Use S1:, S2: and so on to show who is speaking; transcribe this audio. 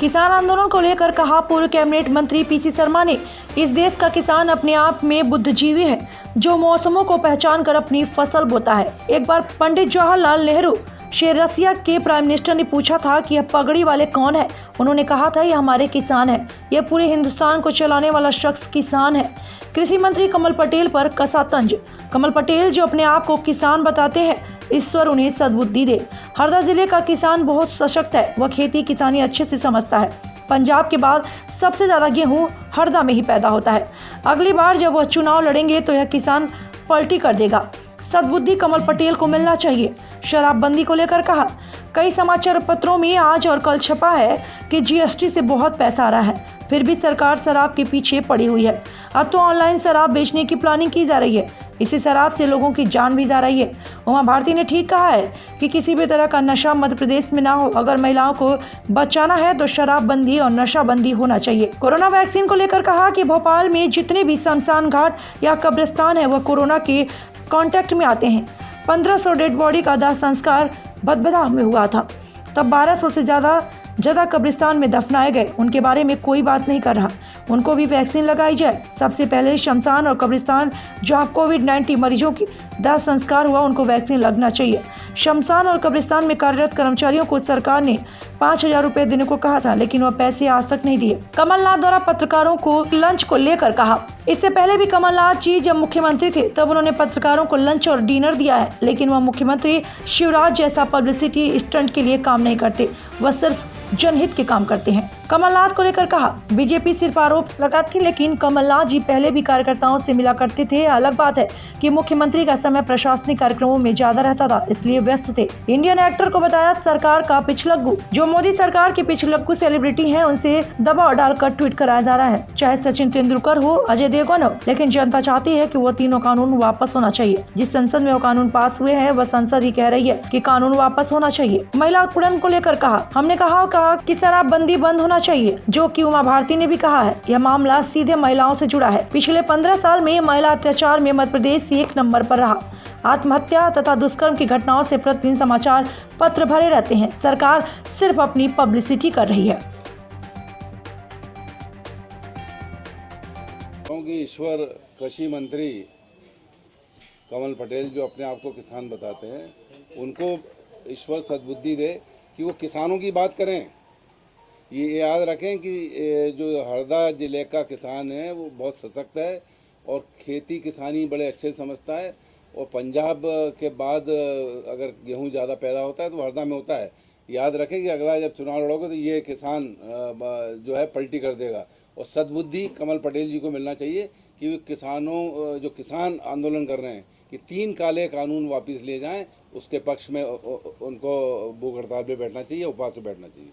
S1: किसान आंदोलन को लेकर कहा पूर्व कैबिनेट मंत्री पीसी शर्मा ने, इस देश का किसान अपने आप में बुद्धिजीवी है जो मौसमों को पहचान कर अपनी फसल बोता है। एक बार पंडित जवाहरलाल नेहरू से रसिया के प्राइम मिनिस्टर ने पूछा था कि यह पगड़ी वाले कौन है। उन्होंने कहा था, ये हमारे किसान है, यह पूरे हिंदुस्तान को चलाने वाला शख्स किसान है। कृषि मंत्री कमल पटेल पर कसा तंज। कमल पटेल जो अपने आप को किसान बताते हैं, ईश्वर उन्हें सद्बुद्धि दे। हरदा जिले का किसान बहुत सशक्त है, वह खेती किसानी अच्छे से समझता है। पंजाब के बाद सबसे ज्यादा गेहूं हरदा में ही पैदा होता है। अगली बार जब वह चुनाव लड़ेंगे तो यह किसान पलटी कर देगा। सद्बुद्धि कमल पटेल को मिलना चाहिए। शराबबंदी को लेकर कहा, कई समाचार पत्रों में आज और कल छपा है कि जीएसटी से बहुत पैसा आ रहा है, फिर भी सरकार शराब के पीछे पड़ी हुई है। अब तो ऑनलाइन शराब बेचने की प्लानिंग की जा रही है, इसी शराब से लोगों की जान भी जा रही है। उमा भारती ने ठीक कहा है कि किसी भी तरह का नशा मध्य प्रदेश में ना हो। अगर महिलाओं को बचाना है तो शराबबंदी और नशाबंदी होना चाहिए। कोरोना वैक्सीन को लेकर कहा कि भोपाल में जितने भी शमशान घाट या कब्रिस्तान है वह कोरोना के कांटेक्ट में आते हैं। 1500 डेड बॉडी का दाह संस्कार भदभदा में हुआ था, तब 1200 से ज्यादा कब्रिस्तान में दफनाए गए। उनके बारे में कोई बात नहीं कर रहा, उनको भी वैक्सीन लगाई जाए। सबसे पहले शमशान और कब्रिस्तान जहां कोविड-19 मरीजों की दाह संस्कार हुआ, उनको वैक्सीन लगना चाहिए। शमशान और कब्रिस्तान में कार्यरत कर्मचारियों को सरकार ने 5000 रुपए देने को कहा था, लेकिन वह पैसे आज तक नहीं दिए। कमलनाथ द्वारा पत्रकारों को लंच को लेकर कहा, इससे पहले भी कमलनाथ जी जब मुख्यमंत्री थे तब उन्होंने पत्रकारों को लंच और डिनर दिया है, लेकिन वह मुख्यमंत्री शिवराज जैसा पब्लिसिटी स्टंट के लिए काम नहीं करते, वह सिर्फ जनहित के काम करते हैं। कमलनाथ को लेकर कहा, बीजेपी सिर्फ आरोप लगाती थी, लेकिन कमलनाथ जी पहले भी कार्यकर्ताओं से मिला करते थे। अलग बात है कि मुख्यमंत्री का समय प्रशासनिक कार्यक्रमों में ज्यादा रहता था, इसलिए व्यस्त थे। इंडियन एक्टर को बताया सरकार का पिछलग्गू। जो मोदी सरकार के पिछलग्गू सेलिब्रिटी हैं, उनसे दबाव डालकर ट्वीट कराया जा रहा है, चाहे सचिन तेंदुलकर हो, अजय देवगन हो, लेकिन जनता चाहती है कि वो तीनों कानून वापस होना चाहिए। जिस संसद में वो कानून पास हुए हैं, वह संसद ही कह रही है कि कानून वापस होना चाहिए। महिला उत्पीड़न को लेकर कहा, हमने कहा कि शराबबंदी बंद होना चाहिए, जो कि उमा भारती ने भी कहा है। यह मामला सीधे महिलाओं से जुड़ा है। पिछले 15 साल में महिला अत्याचार में मध्य प्रदेश 1 नंबर पर रहा। आत्महत्या तथा दुष्कर्म की घटनाओं से प्रतिदिन समाचार पत्र भरे रहते हैं। सरकार सिर्फ अपनी पब्लिसिटी कर रही है।
S2: क्योंकि ईश्वर कृषि मंत्री कमल पटेल जो अपने आप को किसान बताते हैं, उनको ईश्वर सद्बुद्धि दे कि वो किसानों की बात करें। ये याद रखें कि जो हरदा जिले का किसान है वो बहुत सशक्त है और खेती किसानी बड़े अच्छे समझता है। और पंजाब के बाद अगर गेहूं ज़्यादा पैदा होता है तो हरदा में होता है। याद रखें कि अगला जब चुनाव लड़ोगे तो ये किसान जो है पलटी कर देगा। और सद्बुद्धि कमल पटेल जी को मिलना चाहिए कि किसानों जो किसान आंदोलन कर रहे हैं कि 3 काले कानून वापस लिए जाएं, उसके पक्ष में उनको भूख हड़ताल पे बैठना चाहिए, उपवास से बैठना चाहिए।